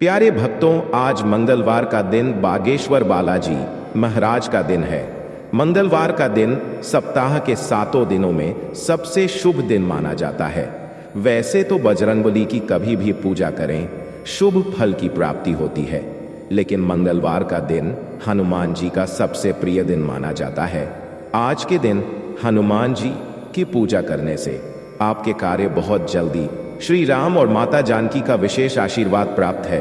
प्यारे भक्तों, आज मंगलवार का दिन बागेश्वर बालाजी महाराज का दिन है। मंगलवार का दिन सप्ताह के 7 दिनों में सबसे शुभ दिन माना जाता है। वैसे तो बजरंगबली की कभी भी पूजा करें, शुभ फल की प्राप्ति होती है, लेकिन मंगलवार का दिन हनुमान जी का सबसे प्रिय दिन माना जाता है। आज के दिन हनुमान जी की पूजा करने से आपके कार्य बहुत जल्दी श्री राम और माता जानकी का विशेष आशीर्वाद प्राप्त है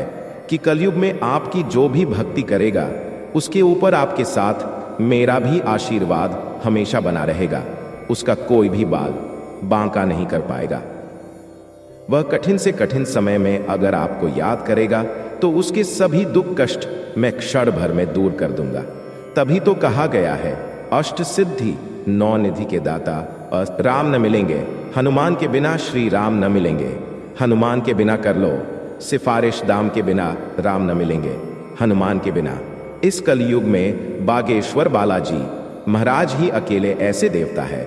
कि कलयुग में आपकी जो भी भक्ति करेगा उसके ऊपर आपके साथ मेरा भी आशीर्वाद हमेशा बना रहेगा। उसका कोई भी बाल बांका नहीं कर पाएगा। वह कठिन से कठिन समय में अगर आपको याद करेगा तो उसके सभी दुख कष्ट मैं क्षण भर में दूर कर दूंगा। तभी तो कहा गया है, अष्ट सिद्धि 9 निधि के दाता राम न मिलेंगे, हनुमान के बिना श्री राम न मिलेंगे। हनुमान के बिना कर लो सिफारिश, दाम के बिना राम न मिलेंगे। हनुमान के बिना इस कलयुग में बागेश्वर बालाजी महाराज ही अकेले ऐसे देवता है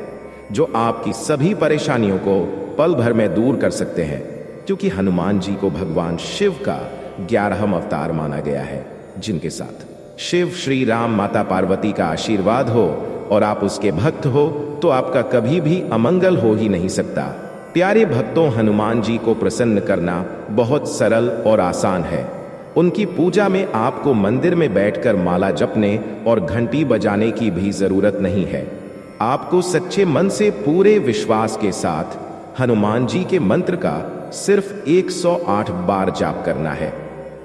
जो आपकी सभी परेशानियों को पल भर में दूर कर सकते हैं, क्योंकि हनुमान जी को भगवान शिव का 11वां अवतार माना गया है, जिनके साथ शिव श्री राम माता पार्वती का आशीर्वाद हो और आप उसके भक्त हो तो आपका कभी भी अमंगल हो ही नहीं सकता। प्यारे भक्तों, हनुमान जी को प्रसन्न करना बहुत सरल और आसान है। उनकी पूजा में आपको मंदिर में बैठकर माला जपने और घंटी बजाने की भी जरूरत नहीं है। आपको सच्चे मन से पूरे विश्वास के साथ हनुमान जी के मंत्र का सिर्फ 108 बार जाप करना है।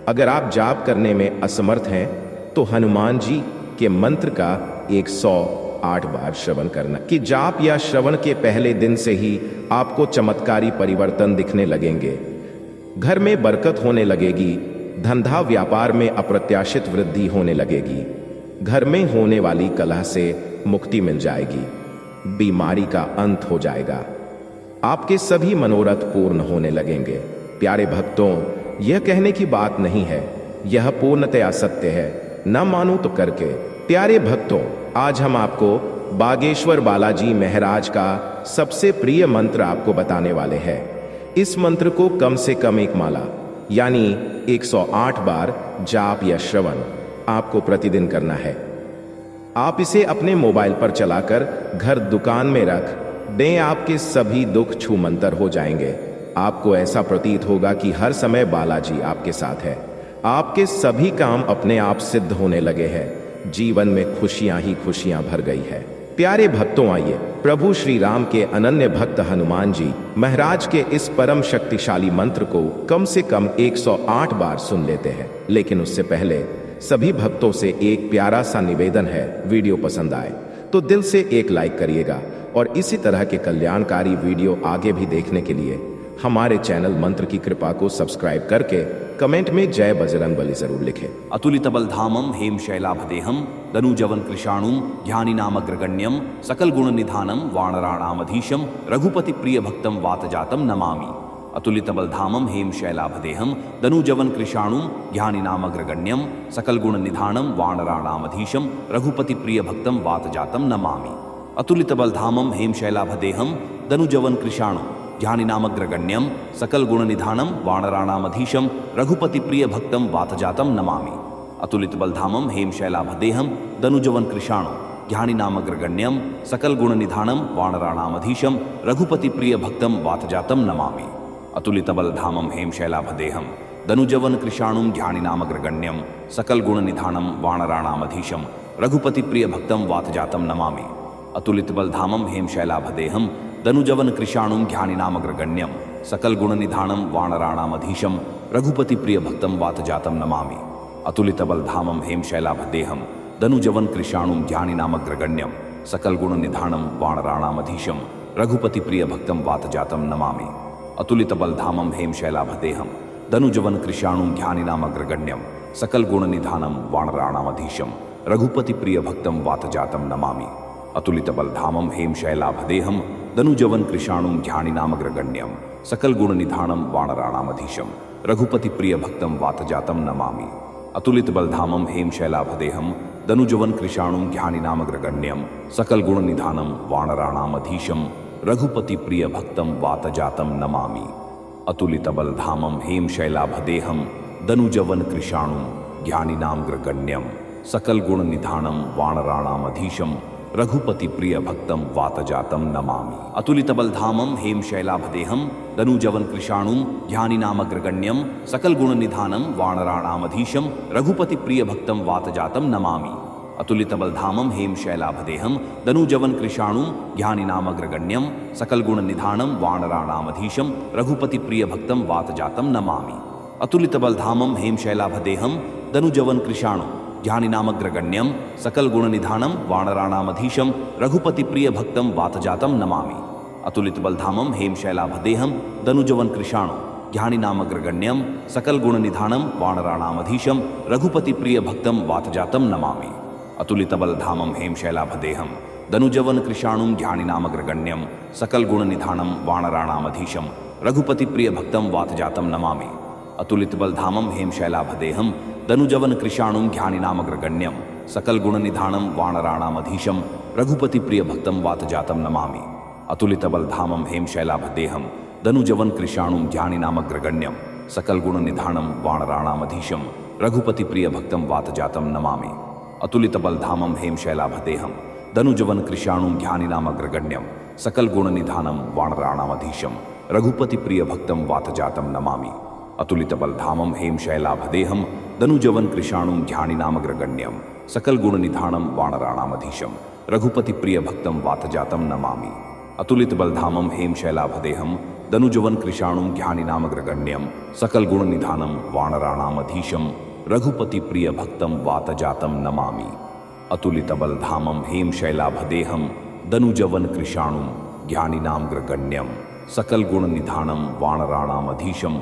अगर आप जाप करने में असमर्थ हैं तो हनुमान जी के मंत्र का 108 बार श्रवण करना कि जाप या श्रवण के पहले दिन से ही आपको चमत्कारी परिवर्तन दिखने लगेंगे। घर में बरकत होने लगेगी, धंधा व्यापार में अप्रत्याशित वृद्धि होने लगेगी, घर में होने वाली कलह से मुक्ति मिल जाएगी, बीमारी का अंत हो जाएगा, आपके सभी मनोरथ पूर्ण होने लगेंगे। प्यारे भक्तों, यह कहने की बात नहीं है, यह पूर्णतया सत्य है, न मानो तो करके। प्यारे भक्तों, आज हम आपको बागेश्वर बालाजी महाराज का सबसे प्रिय मंत्र आपको बताने वाले हैं। इस मंत्र को कम से कम एक माला यानी 108 बार जाप या श्रवण आपको प्रतिदिन करना है। आप इसे अपने मोबाइल पर चलाकर घर दुकान में रख दें, आपके सभी दुख छूमंतर हो जाएंगे। आपको ऐसा प्रतीत होगा कि हर समय बालाजी आपके साथ है, आपके सभी काम अपने आप सिद्ध होने लगे हैं, जीवन में खुशियां ही खुशियां भर गई है। प्यारे भक्तों, आइए प्रभु श्री राम के अनन्य भक्त हनुमान जी महाराज के इस परम शक्तिशाली मंत्र को कम से कम 108 बार सुन लेते हैं। लेकिन उससे पहले सभी भक्तों से एक प्यारा सा निवेदन है, वीडियो पसंद आए तो दिल से एक लाइक करिएगा और इसी तरह के कल्याणकारी वीडियो आगे भी देखने के लिए हमारे चैनल मंत्र की कृपा को सब्सक्राइब करके कमेंट में जय बजरंगबली जरूर लिखें। अतुलित बलधामम हेम शैलाभदेहम दनुजवन कृषाणुम ध्यानी नामग्रगण्यम सकल गुण निधानम वानराणामधीशम रघुपति प्रिय भक्तम वातजातम नमामि। अतुलित बलधामम हेम शैलाभदेहम दनुजवन कृषाणुम ध्यानी नामग्रगण्यम सकल गुण निधानम वानराणामधीशम रघुपति प्रिय भक्तम वातजातम नमामि। अतुलित बलधामम हेम शैलाभदेहम दनुजवन कृषाणुम ध्यानी नामग्रगण्यम सकल गुण निधानम वानराणामधीशम रघुपति प्रिय भक्तम वातजातम नमामि। अतुलित बलधामम हेम शैलाभदेहम दनुजवन कृषाणु ध्यानी नामग्रगण्यम सकल गुण निधानम वानराणामधीशम रघुपति प्रिय भक्तम वातजातम नमामि। अतुलित बलधामम हेम शैलाभदेहम दनुजवन कृषाणुम ध्यानी नामग्रगण्यम सकल गुण निधानम वानराणामधीशम रघुपति प्रिय भक्तम वातजातम नमामि। अतुलित बलधामम हेम शैलाभदेहम दनुजवन कृषाणुम ध्यानी नामग्रगण्यम सकल गुण निधानम वानराणामधीशम रघुपति प्रिय भक्तम वातजातम नमामि। अतुलित बलधामम हेम शैलाभदेहम दनुजवन कृषाणुम ध्यानी नामग्रगण्यम सकल गुण निधानम वानराणामधीशम रघुपति प्रिय भक्तम वातजातम नमामि। अतुलित बलधामम हेम शैलाभदेहम दनुजवन कृषाणुम ध्यानी नामग्रगण्यम सकल गुण निधानम वानराणामधीशम रघुपति प्रिय भक्तम वातजातम नमामि। अतुलित बलधामम हेम शैलाभदेहम दनुजवन कृषाणुम ध्यानी नामग्रगण्यम सकल गुण निधानम वानराणामधीशम रघुपति प्रिय भक्तम वातजातम नमामि। अतुलित बलधामम हेम शैलाभदेहम दनुजवन कृषाणुम ध्यानी नामग्रगण्यम सकल गुण निधानम वानराणामधीशम रघुपति प्रिय भक्तम वातजातम नमामि। अतुलित बलधामम हेम शैलाभदेहम दनुजवन कृशाणुं ज्ञानिनामग्रगण्यं सकलगुणनिधानं वानराणामधीशं रघुपतिप्रियभक्तं वातजातं नमामि। अतुलितबलधामं हेमशैलाभदेहं दनुजवन कृशाणुं ज्ञानिनामग्रगण्यं सकलगुणनिधानं वानराणामधीशं रघुपतिप्रियभक्तं वातजातं नमामि। अतुलितबलधामं हेमशैलाभदेहं दनुजवन कृशाणुं ज्ञानिनामग्रगण्यं सकलगुणनिधानं वानराणामधीशं रघुपतिप्रियभक्तं वातजातं नमामि। अतुलितबलधामं हेमशैलाभदेहं दनुजवन कृशाणुं ज्ञानिनामग्रगण्यं सकलगुणनिधानं वानराणामधीशं रघुपतिप्रियभक्तं वातजातं नमामि। अतुलितबलधामं हेमशैलाभदेहं दनुजवन कृशाणुं ज्ञानिनामग्रगण्यं सकलगुणनिधानं वानराणामधीशं रघुपतिप्रियभक्तं वातजातं नमामि। अतुलितबलधामं हेमशैलाभदेहं दनुजवन कृशाणुं ज्ञानिनामग्रगण्यं सकलगुणनिधानं वानराणामधीशं रघुपतिप्रियभक्तं वातजातं नमामि। अतुलितबलधामं हेमशैलाभदेहं दनुजवन कृशाणुं ज्ञानिनामग्रगण्यं सकलगुणनिधानं वानराणामधीशं रघुपतिप्रियभक्तं वातजातं नमामि। अतुलितबलधामं हेमशैलाभदेहं दनुजवन कृशाणुं ज्ञानिनामग्रगण्यं सकलगुणनिधानं वानराणामधीशं रघुपतिप्रियभक्तं वातजातं नमामि। अतुलितबलधामं हेमशैलाभदेहं दनुजवन कृशाणुं ज्ञानिनामग्रगण्यं सकलगुणनिधानं वानराणामधीशं रघुपतिप्रियभक्तं वातजातं नमामि। अतुलितबलधामं हेमशैलाभदेहं दनुजवन कृशाणुं ज्ञानिनामग्रगण्यं सकलगुणनिधानं वानराणामधीशं रघुपतिप्रियभक्तं वातजातं नमामि। अतुलितबलधामं हेमशैलाभदेहं दनुजवन कृशाणुं ज्ञानिनामग्रगण्यं सकलगुणनिधानं वानराणामधीशं रघुपतिप्रियभक्तं वातजातं नमामि। अतुलितबलधामं हेमशैलाभदेहं दनुजवन कृशाणुं ज्ञानिनामग्रगण्यं सकलगुणनिधानं वानराणामधीशं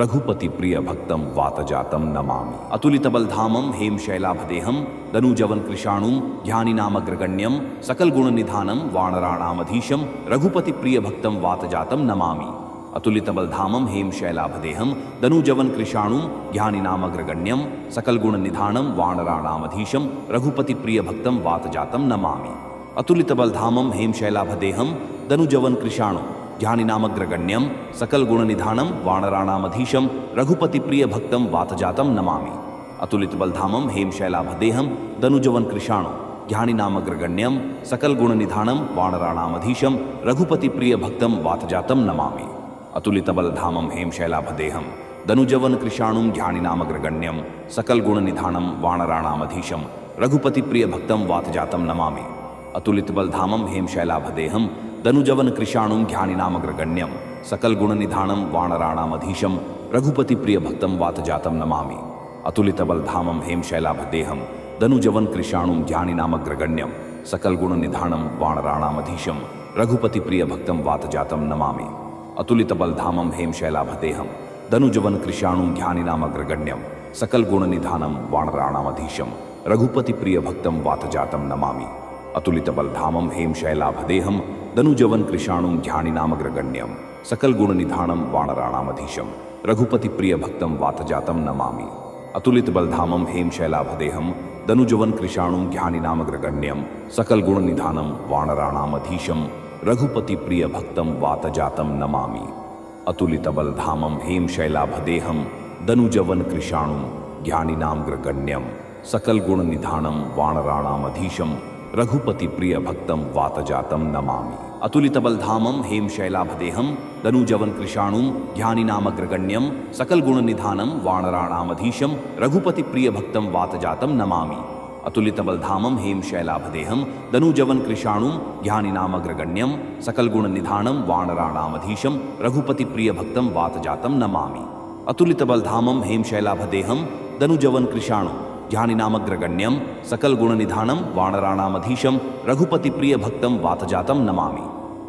रघुपतिप्रियभक्तं वातजातं नमामि। अतुलितबलधामं हेमशैलाभदेहं दनुजवन कृशाणुं ज्ञानिनामग्रगण्यं सकलगुणनिधानं वानराणामधीशं रघुपतिप्रियभक्तं वातजातं नमामि। अतुलितबलधामं हेमशैलाभदेहं दनुजवन कृशाणुं ज्ञानिनामग्रगण्यं सकलगुणनिधानं वानराणामधीशं रघुपतिप्रियभक्तं वातजातं नमामि। अतुलितबलधामं हेमशैलाभदेहं दनुजवन कृशाणुं ज्ञानिनामग्रगण्यं सकलगुणनिधानं वानराणामधीशं रघुपतिप्रियभक्तं वातजातं नमामि। अतुलितबलधामं हेमशैलाभदेहं दनुजवन कृशाणुं ज्ञानिनामग्रगण्यं सकलगुणनिधानं वानराणामधीशं रघुपतिप्रियभक्तं वातजातं नमामि। अतुलितबलधामं हेमशैलाभदेहं दनुजवन कृशाणुं ज्ञानिनामग्रगण्यं सकलगुणनिधानं वानराणामधीशं रघुपतिप्रियभक्तं वातजातं नमामि। अतुलितबलधामं हेमशैलाभदेहं दनुजवन कृशाणुं ज्ञानिनामग्रगण्यं सकलगुणनिधानं वानराणामधीशं रघुपतिप्रियभक्तं वातजातं नमामि। अतुलितबलधामं हेमशैलाभदेहं दनुजवन कृशाणुं ज्ञानिनामग्रगण्यं सकलगुणनिधानं वानराणामधीशं रघुपतिप्रियभक्तं वातजातं नमामि। अतुलितबलधामं हेमशैलाभदेहं दनुजवन कृशाणुं ज्ञानिनामग्रगण्यं सकलगुणनिधानं वानराणामधीशं रघुपतिप्रियभक्तं वातजातं नमामि। अतुलितबलधामं हेमशैलाभदेहं दनुजवन कृशाणुं ज्ञानिनामग्रगण्यं सकलगुणनिधानं वानराणामधीशं रघुपतिप्रियभक्तं वातजातं नमामि। अतुलितबलधामं हेमशैलाभदेहं दनुजवन कृशाणुं ज्ञानिनामग्रगण्यं सकलगुणनिधानं वानराणामधीशं रघुपतिप्रियभक्तं वातजातं नमामि। अतुलितबलधामं हेमशैलाभदेहं दनुजवन कृशाणुं ज्ञानिनामग्रगण्यं सकलगुणनिधानं वानराणामधीशं रघुपतिप्रियभक्तं वातजातं नमामि। अतुलितबलधामं हेमशैलाभदेहं दनुजवन कृशाणुं ज्ञानिनामग्रगण्यं सकलगुणनिधानं वानराणामधीशं रघुपतिप्रियभक्तं वातजातं नमामि। अतुलितबलधामं हेमशैलाभदेहं दनुजवन कृशाणुं ज्ञानिनामग्रगण्यं सकलगुणनिधानं वानराणामधीशं रघुपतिप्रियभक्तं वातजातं नमामि। अतुलितबलधामं हेमशैलाभदेहं दनुजवन कृशाणुं ज्ञानिनामग्रगण्यं सकलगुणनिधानं वानराणामधीशं रघुपतिप्रियभक्तं वातजातं नमामि।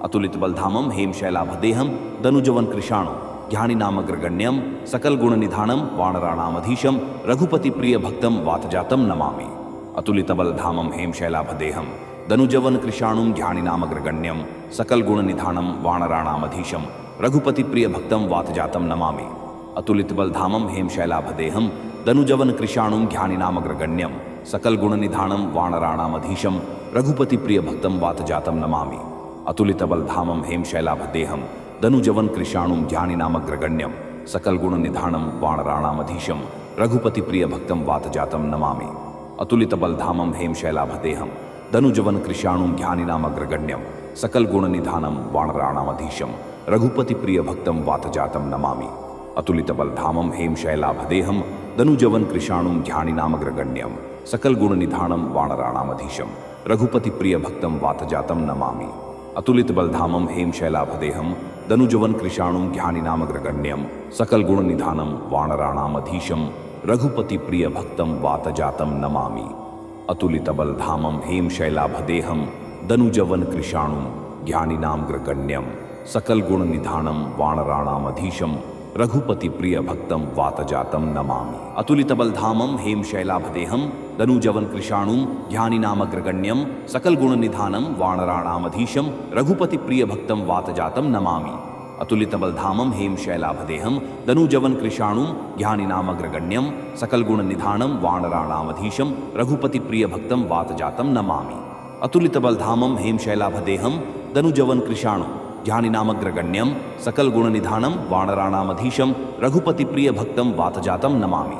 अतुलितबलधामं हेमशैलाभदेहं दनुजवन कृशाणुं ज्ञानिनामग्रगण्यं सकलगुणनिधानं वानराणामधीशं रघुपतिप्रियभक्तं वातजातं नमामि। अतुलितबलधामं हेमशैलाभदेहं दनुजवन कृशाणुं ज्ञानिनामग्रगण्यं सकलगुणनिधानं वानराणामधीशं रघुपतिप्रियभक्तं वातजातं नमामि। अतुलितबलधामं हेमशैलाभदेहं दनुजवन कृशाणुं ज्ञानिनामग्रगण्यं सकलगुणनिधानं वानराणामधीशं रघुपतिप्रियभक्तं वातजातं नमामि। अतुलितबलधामं हेमशैलाभदेहं दनुजवन कृशाणुं ज्ञानिनामग्रगण्यं सकलगुणनिधानं वानराणामधीशं रघुपतिप्रियभक्तं वातजातं नमामि। अतुलितबलधामं हेमशैलाभदेहं दनुजवनकृशाणुं ज्ञानिनामग्रगण्यं सकलगुणनिधानं वानराणामधीशं रघुपतिप्रियभक्तं वातजातं नमामि। अतुलितबलधामं हेमशैलाभदेहं दनुजवनकृशाणुं ज्ञानिनामग्रगण्यं सकलगुणनिधानं वानराणामधीशं रघुपतिप्रियभक्तं वातजातं नमामि। अतुलितबलधामं हेमशैलाभदेहं दनुजवनकृशाणुं ज्ञानिनामग्रगण्यं सकलगुणनिधानं वानराणामधीशं रघुपतिप्रियभक्तं वातजातं नमामि। अतुलितबलधामं हेमशैलाभदेहं दनुजवनकृशाणुं ज्ञानिनामग्रगण्यं सकलगुणनिधानं वानराणामधीशं रघुपतिप्रियभक्तं वातजातं नमामि। अतुलितबलधामं हेमशैलाभदेहं दनुजवनकृशाणुं ज्ञानिनामग्रगण्यं सकलगुणनिधानं वानराणामधीशं रघुपतिप्रियभक्तं वातजातं नमामि। अतुलितबलधामं हेमशैलाभदेहं दनुजवनकृशाणुं ज्ञानिनामग्रगण्यं सकलगुणनिधानं वानराणामधीशं रघुपतिप्रियभक्तं वातजातं नमामि। अतुलितबलधामं हेमशैलाभदेहं दनुजवनकृशाणुं ज्ञानिनामग्रगण्यं सकलगुणनिधानं वानराणामधीशं रघुपतिप्रियभक्तं वातजातं नमामि।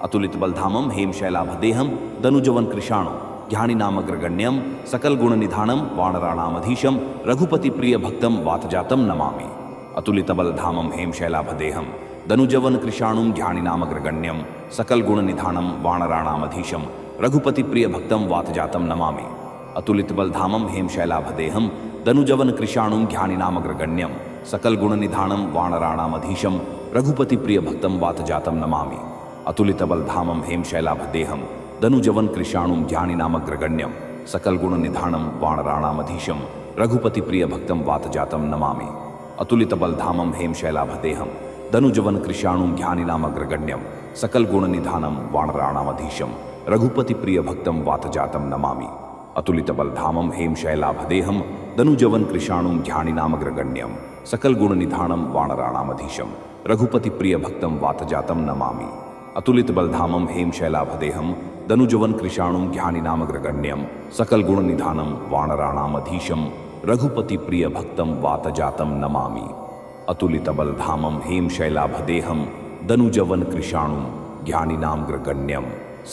अतुलितबलधामं हेमशैलाभदेहं दनुजवनकृशाणुं ज्ञानिनामग्रगण्यं सकलगुणनिधानं वानराणामधीशं रघुपतिप्रियभक्तं वातजातं नमामि। अतुलितबलधामं हेमशैलाभदेहं दनुजवनकृशाणुं ज्ञानिनामग्रगण्यं सकलगुणनिधानं वानराणामधीशं रघुपतिप्रियभक्तं वातजातं नमामि। अतुलितबलधामं हेमशैलाभदेहं दनुजवनकृशाणुं ज्ञानिनामग्रगण्यं सकलगुणनिधानं वानराणामधीशं रघुपतिप्रियभक्तं वातजातं नमामि। अतुलितबलधामं हेमशैलाभदेहं दनुजवनकृशाणुं ज्ञानिनामग्रगण्यं सकलगुणनिधानं वानराणामधीशं रघुपतिप्रियभक्तं वातजातं नमामि। अतुलितबलधामं हेमशैलाभदेहं दनुजवनकृशाणुं ज्ञानिनामग्रगण्यं सकलगुणनिधानं वानराणामधीशं रघुपतिप्रियभक्तं वातजातं नमामि। अतुलितबलधामं हेमशैलाभदेहं दनुजवनकृशाणुं ज्ञानिनामग्रगण्यं सकलगुणनिधानं वानराणामधीशं रघुपतिप्रियभक्तं वातजातं नमामि। अतुलितबलधामं हेमशैलाभदेहं दनुजवनकृशाणुं ज्ञानिनामग्रगण्यं सकलगुणनिधानं वानराणामधीशं रघुपतिप्रियभक्तं वातजातं नमामि। अतुलितबलधामं हेमशैलाभदेहं दनुजवनकृशाणुं ज्ञानिनामग्रगण्यं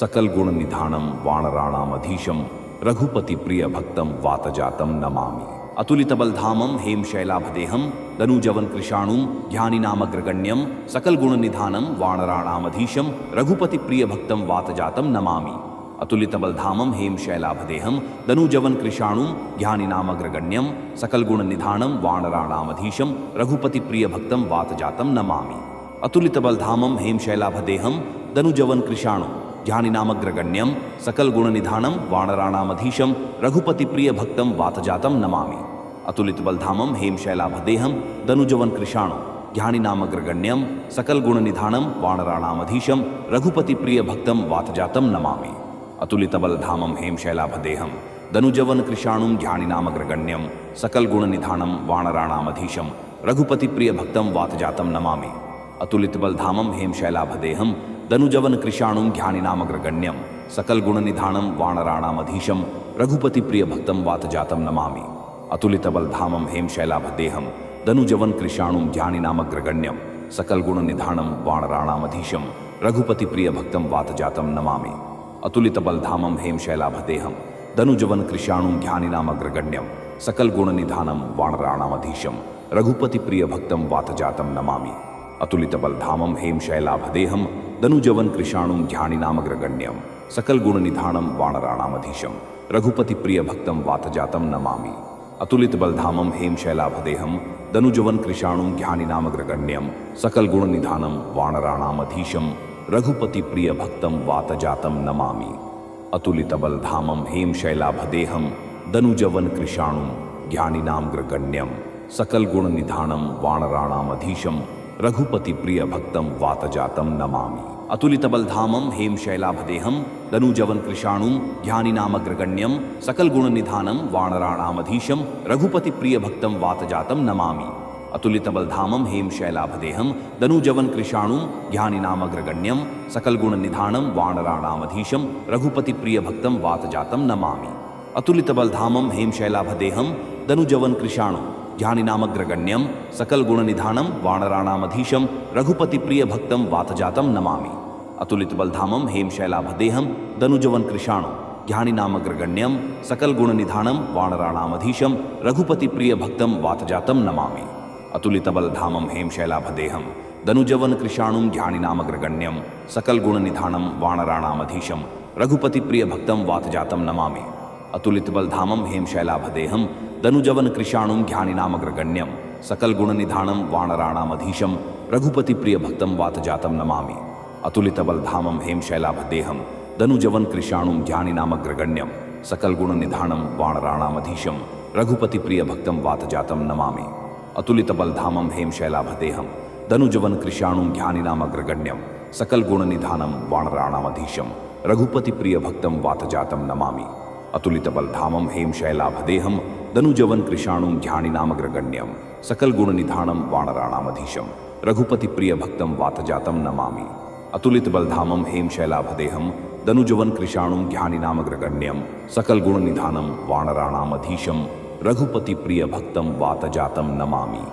सकलगुणनिधानं वानराणामधीशं रघुपतिप्रियभक्तं वातजातं नमामि। अतुलितबलधामं हेमशैलाभदेहं दनुजवनकृशाणुं ज्ञानिनामग्रगण्यं सकलगुणनिधानं वानराणामधीशं रघुपतिप्रियभक्तं वातजातं नमामि। अतुलितबलधामं हेमशैलाभदेहं दनुजवनकृशाणुं ज्ञानिनामग्रगण्यं सकलगुणनिधानं वानराणामधीशं रघुपतिप्रियभक्तं वातजातं नमामि। अतुलितबलधामं हेमशैलाभदेहं दनुजवनकृशाणुं ज्ञानिनामग्रगण्यं सकलगुणनिधानं वानराणामधीशं रघुपतिप्रियभक्तं वातजातं नमामि। अतुलितबलधामं हेमशैलाभदेहं दनुजवनकृशाणुं ज्ञानिनामग्रगण्यं सकलगुणनिधानं वानराणामधीशं रघुपतिप्रियभक्तं वातजातं नमामि। अतुलितबलधामं हेमशैलाभदेहं दनुजवनकृशाणुं ज्ञानिनामग्रगण्यं सकलगुणनिधानं वानराणामधीशं रघुपतिप्रियभक्तं वातजातं नमामि। अतुलितबलधामं हेमशैलाभदेहं दनुजवनकृशाणुं ज्ञानिनामग्रगण्यं सकलगुणनिधानं वानराणामधीशं रघुपतिप्रियभक्तं वातजातं नमामि। अतुलितबलधामं हेमशैलाभदेहं दनुजवनकृशाणुं ज्ञानिनामग्रगण्यं सकलगुणनिधानं वानराणामधीशं रघुपतिप्रियभक्तं वातजातं नमामि। अतुलितबलधामं हेमशैलाभदेहं दनुजवनकृशाणुं ज्ञानिनामग्रगण्यं सकलगुणनिधानं वानराणामधीशं रघुपतिप्रियभक्तं वातजातं नमामि। अतुलितबलधामं हेमशैलाभदेहं दनुजवनकृशाणुं ज्ञानिनामग्रगण्यं सकलगुणनिधानं वानराणामधीशं रघुपतिप्रियभक्तं वातजातं नमामि। अतुलितबलधामं हेमशैलाभदेहं दनुजवनकृशाणुं ज्ञानिनामग्रगण्यं सकलगुणनिधानं वानराणामधीशं रघुपतिप्रियभक्तं वातजातं नमामि। अतुलितबलधामं हेमशैलाभदेहं दनुजवनकृशाणुं ज्ञानिनामग्रगण्यं सकलगुणनिधानं वानराणामधीशं रघुपतिप्रियभक्तं वातजातं नमामि। अतुलितबलधामं हेमशैलाभदेहं दनुजवनकृशाणुं ज्ञानिनामग्रगण्यं सकलगुणनिधानं वानराणामधीशं रघुपतिप्रियभक्तं वातजातं नमामि। अतुलितबलधामं हेमशैलाभदेहं दनुजवनकृशाणुं ज्ञानिनामग्रगण्यं सकलगुणनिधानं वानराणामधीशं रघुपतिप्रियभक्तं वातजातं नमामि। अतुलितबलधामं हेमशैलाभदेहं दनुजवनकृशाणुं ध्यानिनामग्रगण्यं सकलगुणनिधानं वानराणामधीशं रघुपतिप्रियभक्तं वातजातं नमामि। अतुलितबलधामं हेमशैलाभदेहं दनुजवनकृशाणुं ध्यानिनामग्रगण्यं सकलगुणनिधानं वानराणामधीशं रघुपतिप्रियभक्तं वातजातं नमामि। अतुलितबलधामं हेमशैलाभदेहं दनुजवनकृशाणुं ध्यानिनामग्रगण्यं सकलगुणनिधानं वानराणामधीशं रघुपतिप्रियभक्तं वातजातं नमामि। अतुलितबलधामं हेमशैलाभदेहं दनुजवनकृशाणुं ध्यानिनामग्रगण्यं सकलगुणनिधानं वानराणामधीशं रघुपतिप्रियभक्तं वातजातं नमामि। अतुलितबलधामं हेमशैलाभदेहं दनुजवनकृशाणुं ध्यानिनामग्रगण्यं सकलगुणनिधानं वानराणामधीशं रघुपतिप्रियभक्तं वातजातं नमामि। अतुलितबलधामं हेमशैलाभदेहं दनुजवनकृशाणुं ध्यानिनामग्रगण्यं सकलगुणनिधानं वानराणामधीशं रघुपतिप्रियभक्तं वातजातं नमामि। अतुलितबलधामं हेमशैलाभदेहं दनुजवनकृशाणुं ध्यानिनामग्रगण्यं सकलगुणनिधानं वानराणामधीशं रघुपतिप्रियभक्तं वातजातं नमामि। अतुलितबलधामं हेमशैलाभदेहं दनुजवनकृशाणुं ध्यानिनामग्रगण्यं सकलगुणनिधानं वानराणामधीशं रघुपतिप्रियभक्तं वातजातं नमामि।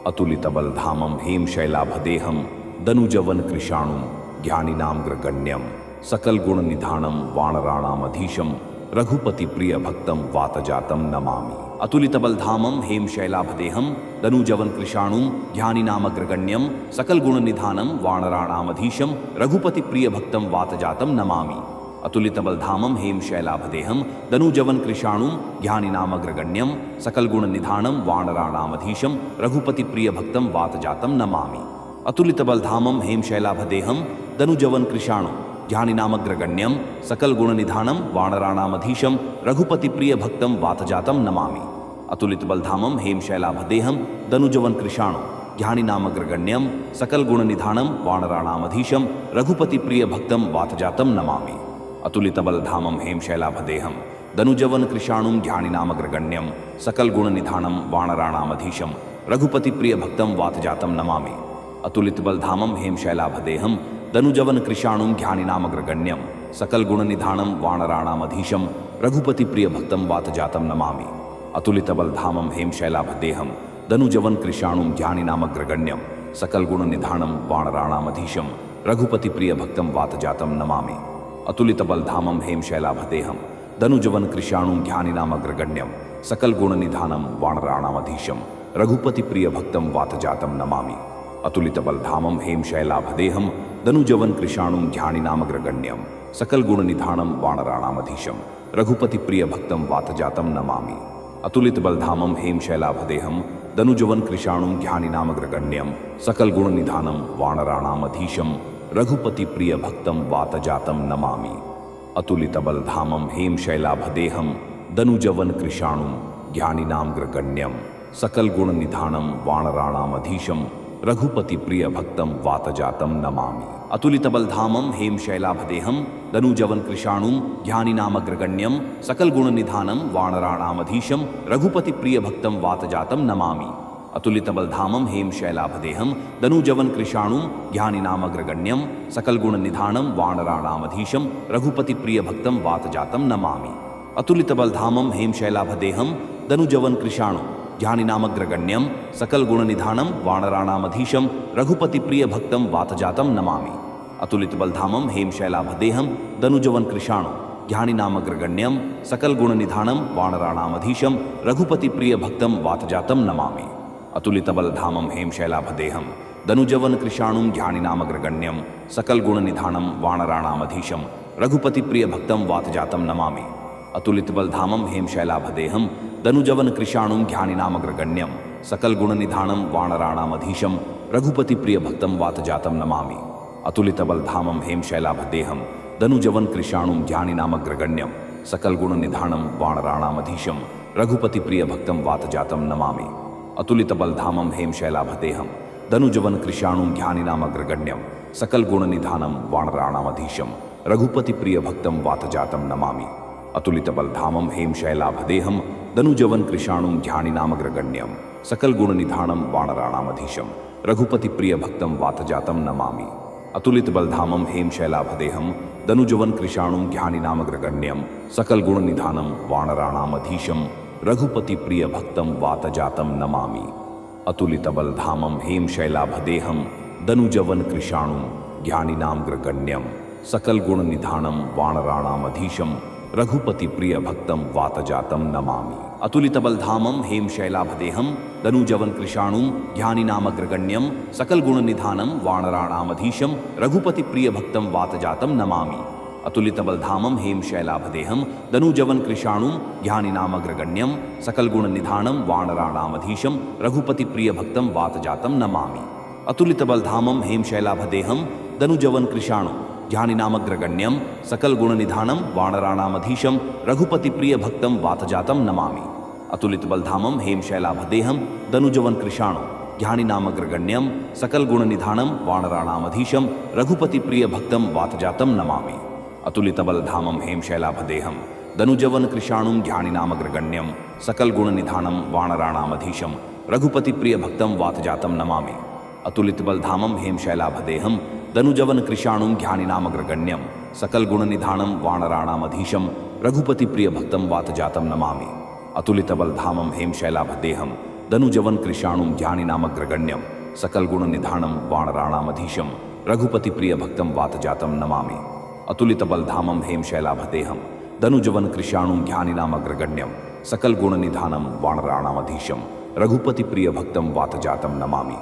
अतुलितबलधामं हेमशैलाभदेहं दनुजवनकृशाणुं ध्यानिनामग्रगण्यं सकलगुणनिधानं वानराणामधीशं रघुपतिप्रियभक्तं वातजातं नमामि। अतुलितबलधामं हेमशैलाभदेहं दनुजवनकृशाणुं ध्यानिनामग्रगण्यं सकलगुणनिधानं वानराणामधीशं रघुपतिप्रियभक्तं वातजातं नमामि। अतुलितबलधामं हेमशैलाभदेहं दनुजवनकृशाणुं ध्यानिनामग्रगण्यं सकलगुणनिधानं वानराणामधीशं रघुपतिप्रियभक्तं वातजातं नमामि। अतुलितबलधामं हेमशैलाभदेहं दनुजवनकृशाणुं ध्यानिनामग्रगण्यं सकलगुणनिधानं वानराणामधीशं रघुपतिप्रियभक्तं वातजातं नमामि। अतुलितबलधामं हेमशैलाभदेहं दनुजवनकृशाणुं ध्यानिनामग्रगण्यं सकलगुणनिधानं वानराणामधीशं रघुपतिप्रियभक्तं वातजातं नमामि। अतुलितबलधामं हेमशैलाभदेहं दनुजवनकृशाणुं ध्यानिनामग्रगण्यं सकलगुणनिधानं वानराणामधीशं रघुपतिप्रियभक्तं वातजातं नमामि। अतुलितबलधामं हेमशैलाभदेहं दनुजवनकृशाणुं ध्यानिनामग्रगण्यं सकलगुणनिधानं वानराणामधीशं रघुपतिप्रियभक्तं वातजातं नमामि। अतुलितबलधामं हेमशैलाभदेहं दनुजवनकृशाणुं ध्यानिनामग्रगण्यं सकलगुणनिधानं वानराणामधीशं रघुपतिप्रियभक्तं वातजातं नमामि। अतुलितबलधामं हेमशैलाभदेहं दनुजवनकृशाणुं ध्यानिनामग्रगण्यं सकलगुणनिधानं वानराणामधीशं रघुपतिप्रियभक्तं वातजातं नमामि। अतुलितबलधामं हेमशैलाभदेहं दनुजवनकृशाणुं ध्यानिनामग्रगण्यं सकलगुणनिधानं वानराणामधीशं रघुपतिप्रियभक्तं वातजातं नमामि। अतुलितबलधामं हेमशैलाभदेहं दनुजवनकृशाणुं ध्यानिनामग्रगण्यं सकलगुणनिधानं वानराणामधीशं रघुपतिप्रियभक्तं वातजातं नमामि। अतुलितबलधामं हेमशैलाभदेहं दनुजवनकृशाणुं ध्यानिनामग्रगण्यं सकलगुणनिधानं वानराणामधीशं रघुपतिप्रियभक्तं वातजातं नमामि। अतुलितबलधामं हेमशैलाभदेहं दनुजवनकृशाणुं ध्यानिनामग्रगण्यं सकलगुणनिधानं वानराणामधीशं रघुपतिप्रियभक्तं वातजातं नमामि। अतुलितबलधामं हेमशैलाभदेहं दनुजवनकृशाणुं ध्यानिनामग्रगण्यं सकलगुणनिधानं वानराणामधीशं रघुपतिप्रियभक्तं वातजातं नमामि। अतुलितबलधामं हेमशैलाभदेहं दनुजवनकृशाणुं ध्यानिनामग्रगण्यं सकलगुणनिधानं वानराणामधीशं रघुपतिप्रियभक्तं वातजातं नमामि। अतुलितबलधामं हेमशैलाभदेहं दनुजवनकृशाणुं ध्यानिनामग्रगण्यं सकलगुणनिधानं वानराणामधीशं रघुपतिप्रियभक्तं वातजातं नमामि। अतुलितबलधामं हेमशैलाभदेहं दनुजवनकृशाणुं ध्यानिनामग्रगण्यं सकलगुणनिधानं वानराणामधीशं रघुपतिप्रियभक्तं वातजातं नमामि। अतुलितबलधामं हेमशैलाभदेहं दनुजवनकृशाणुं ध्यानिनामग्रगण्यं सकलगुणनिधानं वानराणामधीशं रघुपतिप्रियभक्तं वातजातं नमामि। अतुलितबलधामं हेमशैलाभदेहं दनुजवनकृशाणुं ध्यानिनामग्रगण्यं सकलगुणनिधानं वानराणामधीशं रघुपतिप्रियभक्तं वातजातं नमामि। अतुलितबलधामं हेमशैलाभदेहं दनुजवनकृशाणुं ध्यानिनामग्रगण्यं सकलगुणनिधानं वानराणामधीशं रघुपतिप्रियभक्तं वातजातं नमामि। अतुलितबलधामं हेमशैलाभदेहं दनुजवनकृशाणुं ध्यानिनामग्रगण्यं सकलगुणनिधानं वानराणामधीशं रघुपतिप्रियभक्तं वातजातं नमामि। अतुलितबलधामं हेमशैलाभदेहं दनुजवनकृशाणुं ध्यानिनामग्रगण्यं सकलगुणनिधानं वानराणामधीशं रघुपति प्रिय भक्तम वातजातम नमामि। अतुलितबलधामं हेमशैलाभदेहं दनुजवन कृशाणुं ज्ञानिनामग्रगण्यं सकल गुण निधानम वानराणामधीशम रघुपति प्रिय भक्तम वातजातम नमामि। अतुलितबलधामं हेमशैलाभदेहं दनुजवन कृशाणुं ज्ञानिनामग्रगण्यं सकल गुण निधानम वानराणामधीशम रघुपति प्रिय भक्तम वातजातम नमामि। अतुलितबलधामं हेमशैलाभदेहं दनुजवन कृशाणुं ज्ञानिनामग्रगण्यं सकल गुण निधानम वानराणामधीशम रघुपति प्रिय भक्तम वातजातम नमामि। अतुलितबलधामं हेमशैलाभदेहं दनुजवन कृशाणुं ज्ञानिनामग्रगण्यं सकल गुण निधानम वानराणामधीशम रघुपति प्रिय भक्तम वातजातम नमामि। अतुलितबलधामं हेमशैलाभदेहं दनुजवन कृशाणुं ज्ञानिनामग्रगण्यं सकल गुण निधानम वानराणामधीशम रघुपति प्रिय भक्तम वातजातम नमामि। अतुलितबलधामं हेमशैलाभदेहं दनुजवन कृशाणुं ज्ञानिनामग्रगण्यं सकल गुण निधानम वानराणामधीशम रघुपति प्रिय भक्तम वातजातम नमामि। अतुलितबलधामं हेमशैलाभदेहं दनुजवन कृशाणुं ज्ञानिनामग्रगण्यं सकल गुण निधानम वानराणामधीशम रघुपति प्रिय भक्तम वातजातम नमामि। अतुलितबलधामं हेमशैलाभदेहं दनुजवन कृशाणुं ज्ञानिनामग्रगण्यं सकल गुण निधानम वानराणामधीशम रघुपति प्रिय भक्तम वातजातम नमामि। अतुलितबलधामं हेमशैलाभदेहं दनुजवन कृशाणुं ज्ञानिनामग्रगण्यं सकल गुण निधानम वानराणामधीशम रघुपति प्रिय भक्तम वातजातम नमामि।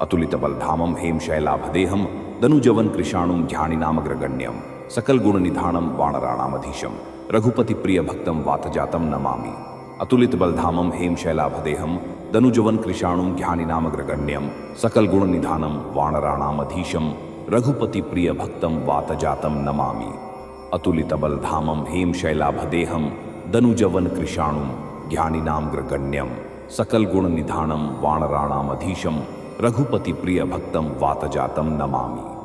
अतुलितबलधामं हेमशैलाभदेहं दनुजवन कृशाणुं ज्ञानिनामग्रगण्यं सकल गुण निधानम वानराणामधीशम रघुपति प्रिय भक्तम वातजातम नमामि। अतुलितबलधामं हेमशैलाभदेहं दनुजवन कृशाणुं ज्ञानिनामग्रगण्यं सकल गुण निधानम वानराणामधीशम रघुपति प्रिय भक्तम वातजातम नमामि। अतुलितबलधामं हेमशैलाभदेहं दनुजवन कृशाणुं ज्ञानिनामग्रगण्यं सकल गुण निधानम वानराणामधीशम रघुपति प्रिय भक्तम वातजातम नमामि।